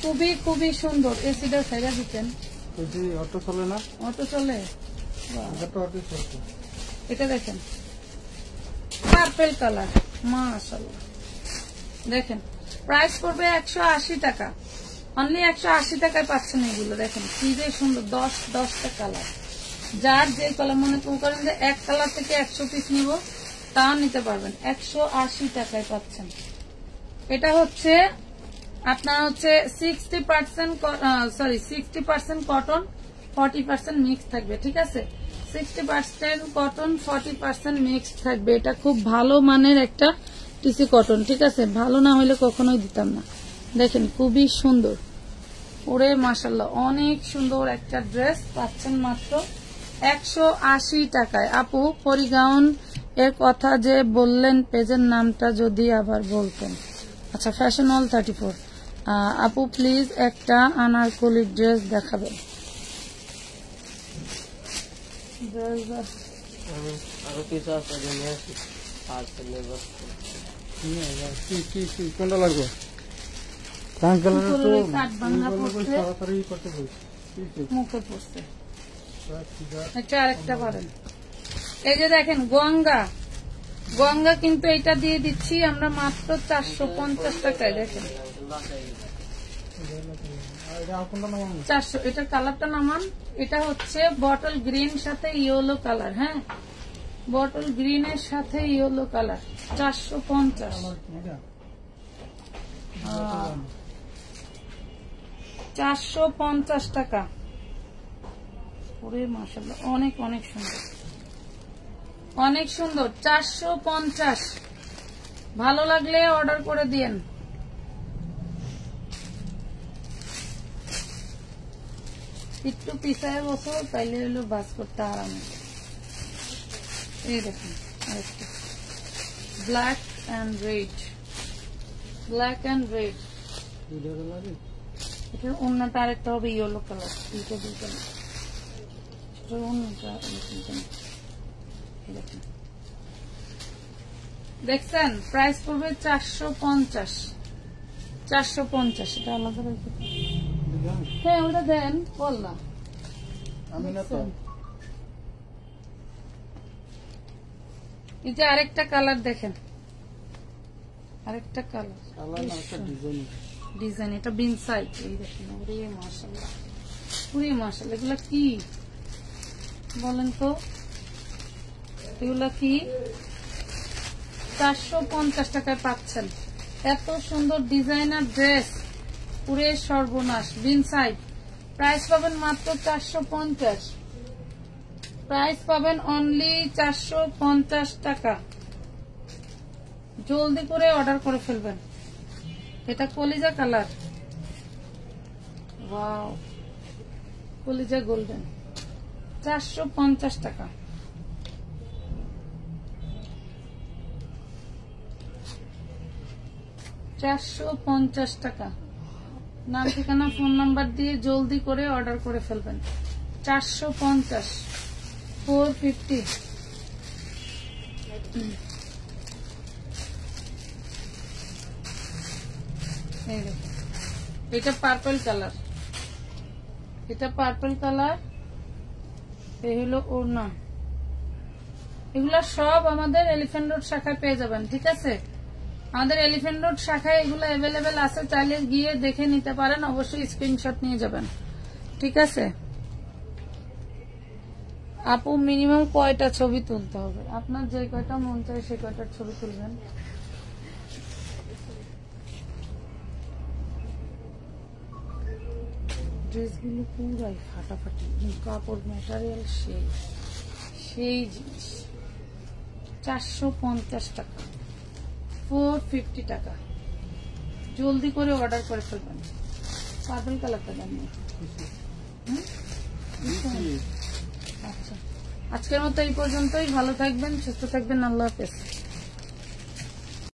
খুবই খুবই সুন্দর এসিটা সাইডা দিতেন অটো চলে না অটো চলে এটা দেখেন পার্পল কালার মাশাআল্লাহ দেখেন প্রাইস পড়বে 180 টাকা অনলি 180 টাকায় পাচ্ছেন এগুলো দেখেন কি যে সুন্দর 10টা কালার যার যে কালার মনে করেন যে এক কালার থেকে 100 পিস নিব তাও নিতে পারবেন 180 টাকায় পাচ্ছেন এটা হচ্ছে আপনার হচ্ছে 60% কটন 40% মিক্স থাকবে ঠিক আছে 60% কটন 40% মিক্স থাকবে এটা খুব ভালো মানের একটা টিসি কটন ঠিক আছে ভালো না হলে কখনোই দিতাম না দেখেন খুবই সুন্দর ওরে মাশাআল্লাহ অনেক সুন্দর একটা ড্রেস পাচ্ছেন মাত্র 180 টাকায় আপু পরিগাউন এর কথা যে বললেন পেজের নামটা যদি আবার বলতেন আচ্ছা ফ্যাশন অল 34 আপু প্লিজ একটা আনারকলি ড্রেস দেখাবেন আরো কিছু আছে কোনটা লাগবে মুখে পড়ছে আরেকটা পারেন এই যে দেখেন গঙ্গা কিন্তু এটা দিয়ে দিচ্ছি আমরা মাত্র 450 টাকায় দেখেন 400 এটার কালারটা নামান এটা হচ্ছে বটল গ্রিন সাথে ইয়েলো কালার হ্যাঁ বটল গ্রিন এর সাথে ইয়েলো কালার 450 টাকা ওরে মাশাআল্লাহ অনেক অনেক সুন্দর 450 ভালো লাগলে অর্ডার করে দিয়েন একটু পিছায় বসো তাইলে হলো বাস করতে আরামে এই দেখুন আরেকটা black and red, black and red. এটার অন্যটা আরেকটা হবে ইয়েলো কালার, দুইটা দুইটা সেটার অন্যটা দেখুন। দেখছেন প্রাইস পড়বে 450, 450। এটা আলাদা রেখে, হ্যাঁ ওটা দেন বললাম আমি না তো। এই যে আরেকটা কালার দেখেন, আরেকটা কালার ডিজাইন, এটা বিন সাইড। এই দেখেন ওরে মাশাআল্লাহ, ওরে মাশাআল্লাহ, এগুলা কি বলেন তো, এগুলা কি? 450 টাকায় পাচ্ছেন এত সুন্দর ডিজাইনার ড্রেস, পুরে সর্বনাশ। বিন সাইড প্রাইস পাবেন মাত্র 450, প্রাইস পাবেন অনলি 450 টাকা। জলদি করে অর্ডার করে ফেলবেন। এটা কলিজা কালার, ওয়াও, কলিজা গোল্ডেন, 450 টাকা। টাকা। নাম ঠিকানা ফোন নাম্বার দিয়ে জলদি করে অর্ডার করে ফেলবেন। 450, 450। এটা পার্পল কালার, এটা পার্পল কালার। এই হলো ওড়না। এগুলা সব আমাদের এলিফ্যান্ট রোড শাখায় পেয়ে যাবেন, ঠিক আছে? আমাদের এলিফ্যান্ট রোড শাখায় এগুলো অ্যাভেলেবেল আছে, চাইলে গিয়ে দেখে নিতে পারেন। অবশ্যই স্ক্রিনশট নিয়ে যাবেন, ঠিক আছে? আপু মিনিমাম কয়টা ছবি তুলতে হবে? আপনার যে কয়টা মন চায় সে কয়টার ছবি তুলবেন। ড্রেসগুলো পুরাই ফাটাফাটি, কাপড় ম্যাটেরিয়াল সেই জিনিস। 450 টাকা, 450 টাকা। জলদি করে অর্ডার করে ফেলবেন। পার্পল কালারটা দেন। আচ্ছা, আজকের মতো এই পর্যন্তই। ভালো থাকবেন, সুস্থ থাকবেন, আল্লাহ হাফেজ।